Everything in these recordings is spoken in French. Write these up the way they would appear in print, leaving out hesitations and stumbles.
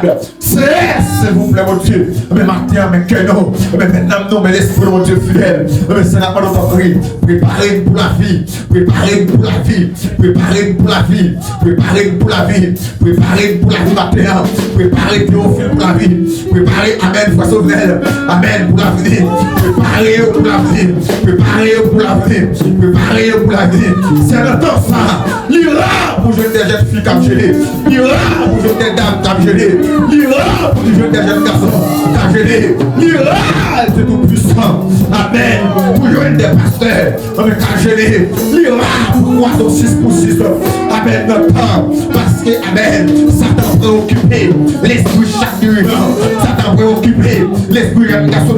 malade. C'est, s'il vous plaît, mon Dieu. Mais matin, mais que non. Mais maintenant, non, mais l'esprit de mon Dieu fidèle. Mais c'est la parole de prier. Préparez pour la vie. Préparez pour la vie. Préparez pour la vie. Préparez pour la vie. Préparez pour la vie matin. Préparez Théophile pour la vie. Préparez, amen, foi sauvelle. Amen, pour la vie. Préparez pour la vie. Préparez pour la vie. Préparez pour la vie. C'est le temps ça. L'ira pour jeune des jeunes filles comme gelées. L'ira pour jeune des dames comme gelées. L'ira pour jeune des jeunes garçons comme gelées. L'ira c'est tout puissant. Amen. Pour jeune des pasteurs comme gelées. L'ira pour 3 6 pour 6. Amen. Notre temps. Parce que, amen, Satan préoccupé. L'esprit chaque dirigeant. Satan préoccupé. L'esprit jeune garçon.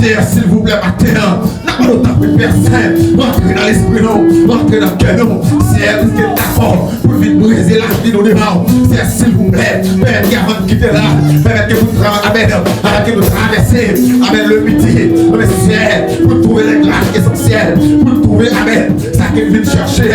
C'est s'il vous plaît matin. N'a pas autant de personnes. Entrez dans l'esprit non. Entrez dans le cœur non. C'est elle qui est d'accord pour venir briser la vie de devant. C'est s'il vous plaît. Permettez qu'avant de quitter là. Permettez que vous travaillez. Amen. Que vous traversez. Amen. Le midi. Mais c'est pour trouver les grâces essentielles. Pour trouver. Amen. Ça qu'il vient chercher.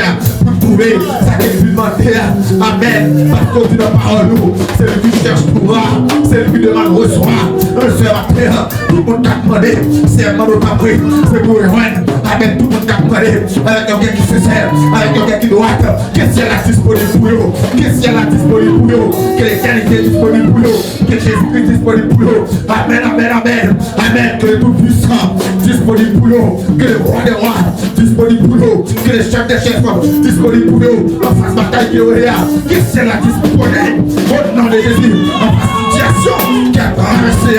Pour trouver. Ça qu'il vient demander. Amen. Parce qu'on dit dans la parole nous. C'est lui qui cherche pour voir. C'est lui qui demande recevoir. Un seul matin. Tout le monde a demandé. C'est un monde pas pris. C'est pour rejoindre. Amen. Tout le monde a demandé. Avec quelqu'un qui se sert. Avec quelqu'un qui doit. Qu'est-ce qu'elle a disponible pour eux? Qu'est-ce qu'elle a disponible pour eux? Quelle qualité disponible pour eux? Que Jésus-Christ est disponible pour eux? Amen, amen, amen. Amen. Que le Tout-Puissant disponible pour eux. Que le Roi des Rois disponible pour eux. Que les chefs des chefs disponible pour eux. En face bataille qui est là. Qu'est-ce qu'elle a disponible? Au nom de Jésus. En face situation qui a traversé.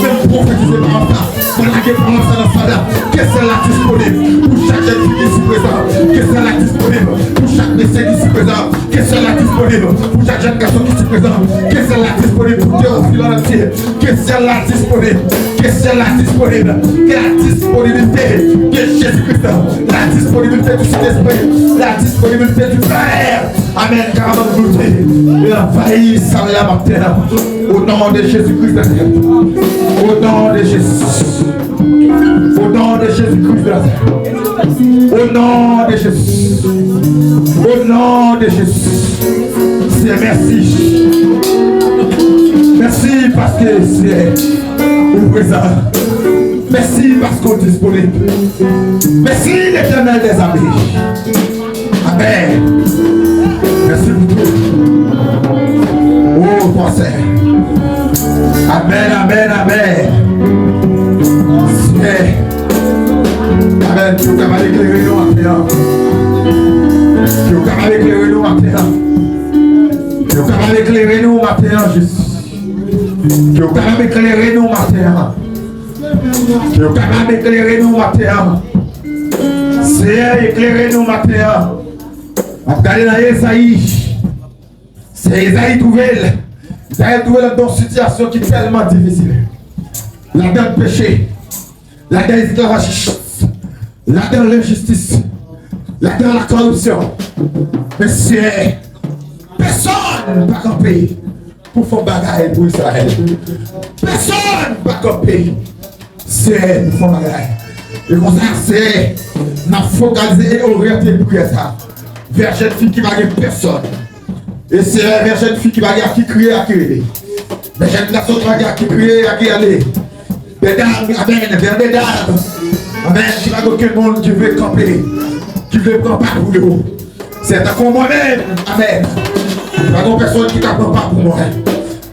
Même prophétisé par ça. Pour la guerre dans ça. Qu'est-ce qu'elle a disponible? Pour chaque jeune fille ici présent. Qu'est-ce qu'elle a disponible? Pour chaque médecin qui est présent. Qu'est-ce qu'elle a disponible? Pour chaque jeune garçon qui est présent. Qu'est-ce qu'elle a disponible? Pour Théophile en entier. Qu'est-ce qu'elle a disponible? Qu'est-ce qu'elle a disponible? Quelle disponibilité de Jésus-Christ? La disponibilité du Saint-Esprit. La disponibilité du Père. Amen. Car avant de goûter, il a failli s'en la matin. Au nom de Jésus-Christ. Au nom de Jésus. Au nom de Jésus-Christ. Au nom de Jésus. Au nom de Jésus. C'est merci. Merci parce que c'est au présent. Merci parce qu'on est disponible. Merci l'Éternel des amis. Amen. Merci beaucoup. Oh, pensez. Amen, amen, amen. C'est. Amen. Tu vas éclairer nous maintenant. Tu vas éclairer nous maintenant. Tu vas éclairer nous maintenant, Jésus. Tu vas éclairer nous maintenant. Tu vas éclairer nous maintenant. C'est éclairer nous maintenant. Regardez dans Esaïe. C'est Esaïe Trouvel. Esaïe Trouvel dans une situation qui est tellement difficile. Là-dedans le péché. Là-dedans l'esclavagisme. Là-dedans l'injustice. Là-dedans la corruption. Mais c'est personne ne va camper pour faire bagaille pour Israël. Personne ne va camper. C'est pour faire bagaille. Et comme ça, c'est n'a focalisé et orienté pour ça. Vers jeune fille qui va gagner personne. Et c'est vers jeune fille qui va gagner qui crie à qui aller. Mais jeune garçon qui va gagner qui crie à qui aller. Des dames, amen, vers des dames. Amen, qui va aucun monde qui veut camper. Qui veut camper pour nous. C'est un comme moi-même, amen. Il n'y a pas personne qui ne campe pas pour moi.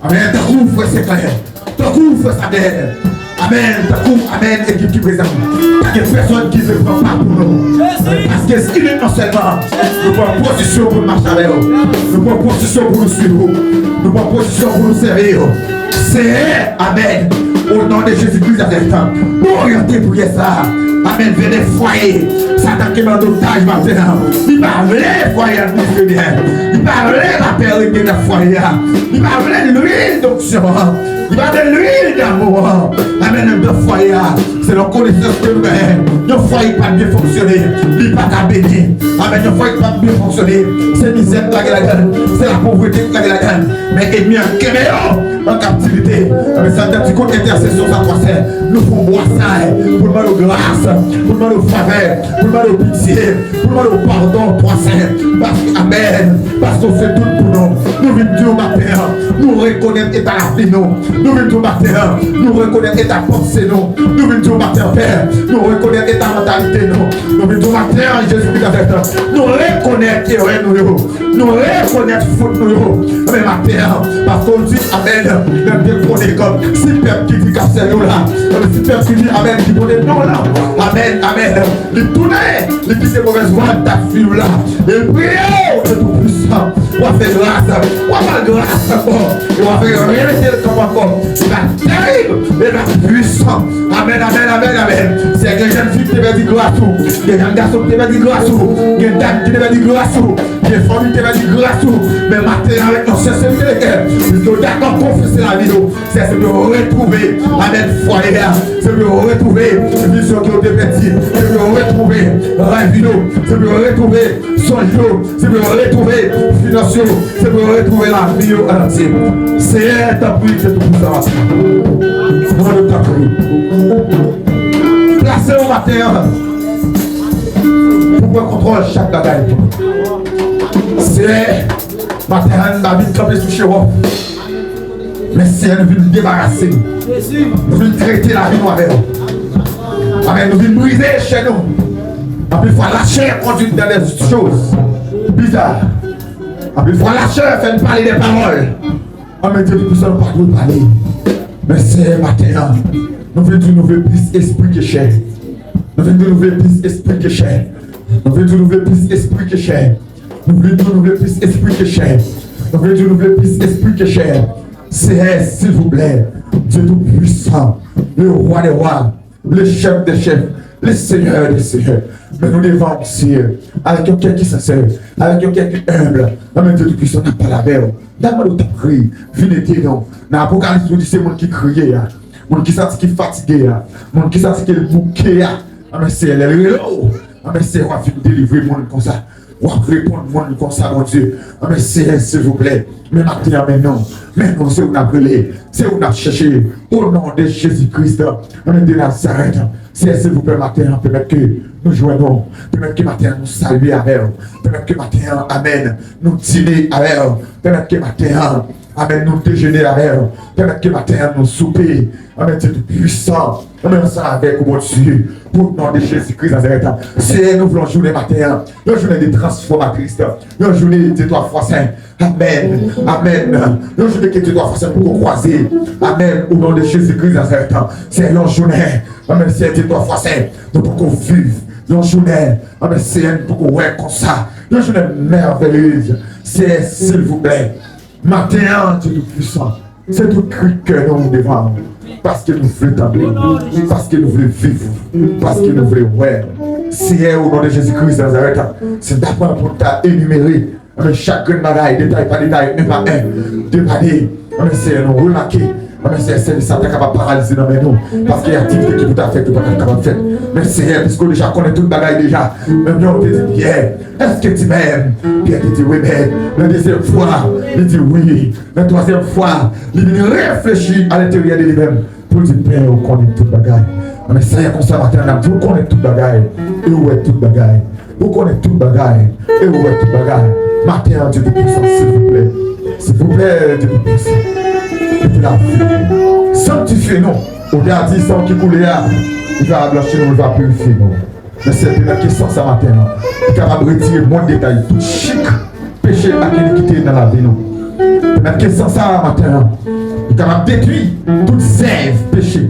Amen, t'as couvre, c'est clair. T'as couvre, ça belle. Amen, amen, équipe qui présente. Il y a personne qui ne veut pas pour nous. Parce que ce qu'il est non seulement, nous prenons position pour marcher avec nous. Nous prenons position pour nous suivre. Nous prenons position pour nous servir. C'est, amen, au nom de Jésus-Christ à l'instant. Pour orienter pour ça. Amen, venez foyer. Satan qui m'a d'otage maintenant. Il va venir foyer à bien. Il va venir la pérennité de foyer. Il va venir l'huile d'onction. Il va venir l'huile d'amour. Amen, le foyer. C'est la connaissance que nous avons. Le foyer pas bien fonctionner. Il n'est pas qu'à bénir. Amen, le foyer pas bien fonctionner. C'est misère qui la gagne. C'est la pauvreté qui la gagne. Mais ennemi en caméra. en captivité. Mais ça t'a dit qu'on intercession, ça croit. Nous faisons boire ça pour demander grâce, pour demander faveur, pour demander pitié, pour demander pardon, toi Saint. Amen. Parce qu'on fait tout pour nous. Nous venons du matin, nous reconnaissons l'état la vie, nous. Nous venons du matin, nous reconnaissons l'état pensée, nous. Nous venons du matin, Père, nous reconnaissons l'état mentalité, nous. Nous venons du matin, Jésus-Christ, nous reconnaissons qui est nous. Nous reconnaissons faute nous. Mais matin, parce qu'on dit Amen, même des chroniques comme si Père qui dit qu'à c'est nous là. Si Père qui dit Amen, qui dit non là. Amen, Amen. Il tourne, il dit c'est mauvaise voix de ta fille là. Et priez, c'est tout puissant. On va faire grâce, on va faire grâce encore. On va faire réalité comme encore. Il va terrible, il va puissant. Amen, Amen, Amen, Amen. C'est que jeune fille qui te dit grâce ou. Il y a un garçon qui te dit grâce ou. Il y a une dame qui te dit grâce ou. Il y a une famille qui te dit grâce ou. Mais maintenant avec nos sœurs, c'est le cœur. Nous sommes d'accord confesser la vie. C'est de retrouver, Amen, foyer. C'est de retrouver vision qui ont été petite. C'est de retrouver rêve. C'est de retrouver songe. C'est de retrouver finance. C'est de retrouver la vie entière. C'est ta pluie, c'est tout pour ça. Moi, de ta pluie. Placez au matin pour qu'on contrôle chaque bagaille. C'est matin, la vie camper sous chez vous. Mais si elle veut nous débarrasser, nous voulons traiter la vie nous avec nous. Amen, nous voulons briser chez nous. Après, il faut lâcher et conduire dans les choses bizarres. Après, il faut lâcher et faire parler des paroles. Amen, Dieu, nous ne sommes pas nous parler. Mais c'est matin, nous voulons nous nouveau plus esprit que chair. Nous voulons nous nouveau plus esprit que chair. Nous voulons nous nouveau plus esprit que chair. Nous voulons nous nouveau plus esprit que chair. Nous voulons nous nouveau plus esprit que chair. C'est, s'il vous plaît, Dieu tout-puissant, le roi des rois, le chef des chefs, le seigneur des seigneurs. Mais nous devons aussi, avec un cœur qui sincère, avec un cœur qui humble, mais Dieu tout-puissant n'a pas la verre. D'abord, nous t'avons crié, venez non. Dans l'Apocalypse, nous disons, c'est monde qui criait, monde qui sent qui fatigué, monde qui sent qui est bouqué, mais c'est le vélo, mais c'est quoi, venir délivrer le monde comme ça. On va répondre au monde comme ça, mon Dieu. Mais c'est, s'il vous plaît. Mais maintenant, mais non, c'est où on a appelé. C'est où on a cherché. Au nom de Jésus-Christ, de Nazareth. C'est, s'il vous plaît, maintenant, permettre que nous joignons. Permettre que maintenant, nous saluer avec eux. Permettre que maintenant, Amen, nous dîner avec eux. Permettre que maintenant, Amen, nous déjeuner avec eux. Permettre que maintenant, nous souper. Amen, Dieu puissant. Amen, ça avec mon Dieu. Pour le nom de Jésus-Christ Nazareth. C'est nous voulons journée matin. Une journée de transformatrice. Une journée de toi fois saint. Amen. Amen. Une journée que tu dois faire pour nous croiser. Amen. Au nom de Jésus-Christ Nazareth. C'est une journée. Amen. C'est de toi fois saint. Nous pouvons vivre. Une journée. Amen. C'est pour qu'on voit comme ça. Une journée merveilleuse. C'est, s'il vous plaît, matin, Dieu tout-puissant. C'est tout cri que nous devons. Parce que nous voulons t'amener, parce que nous voulons vivre, parce que nous voulons voir. C'est au nom de Jésus-Christ Nazareth, c'est d'abord pour t'énumérer chaque bagaille, détail par détail, un par un, demander, c'est nous remarquer. Mais c'est ça qui est capable de paralyser dans nous. Parce qu'il y a des activités qui vous a fait, tout le capable de faire. Mais c'est parce que déjà connaît toute bagaille déjà. Même nous on te dit Pierre, est-ce que tu m'aimes? Pierre te dit oui, mais la deuxième fois, il dit oui. La troisième fois, il réfléchit à l'intérieur de lui-même. Pour dire Père, on connaît toute bagaille. Mais ça y est comme ça matin, vous connaissez toute bagaille. Et où est toute bagaille? Vous connaissez toute bagaille. Et où est toute bagaille? Matin, Dieu de puissance, s'il vous plaît. S'il vous plaît, Dieu de puissance. Et la vie. Sanctifiez-nous. Au-delà de sang qui coule là, il va blanchir nous, il va purifier nous. Mais c'est une question ça matin. Il est capable de retirer moins de détails. Tout chic péché à l'iniquité dans la vie. Une question ça matin. Il est capable de détruire toute sève péché.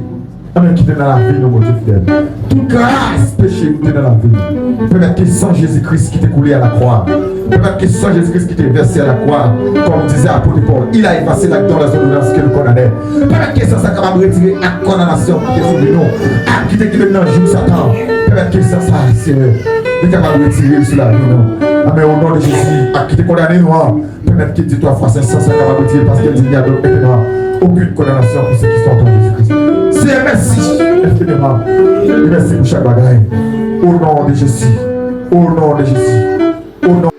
Amen, qui est dans la vie, mon Dieu fidèle. Toute grâce péché qui est dans la vie. Peut-être que sans Jésus-Christ qui t'est coulé à la croix. Peut-être que sans Jésus-Christ qui t'est versé à la croix. Comme disait l'apôtre Paul, il a effacé l'acte dans la ordonnance qui le condamnait. Peut-être que ça, ça capable de retirer la condamnation qui est sur nous. À qui t'est dans le jour Satan. Peut-être que ça, c'est capable de retirer sur la vie. Amen, au nom de Jésus, à qui t'est condamné, nous. Peut-être que dis-toi fois 500, c'est capable de retirer parce qu'il dit qu'il y a aucune condamnation pour ceux qui sont en Jésus-Christ. C'est merci infiniment. Merci pour chaque bagaille. Au nom de Jésus. Au nom de Jésus. Au nom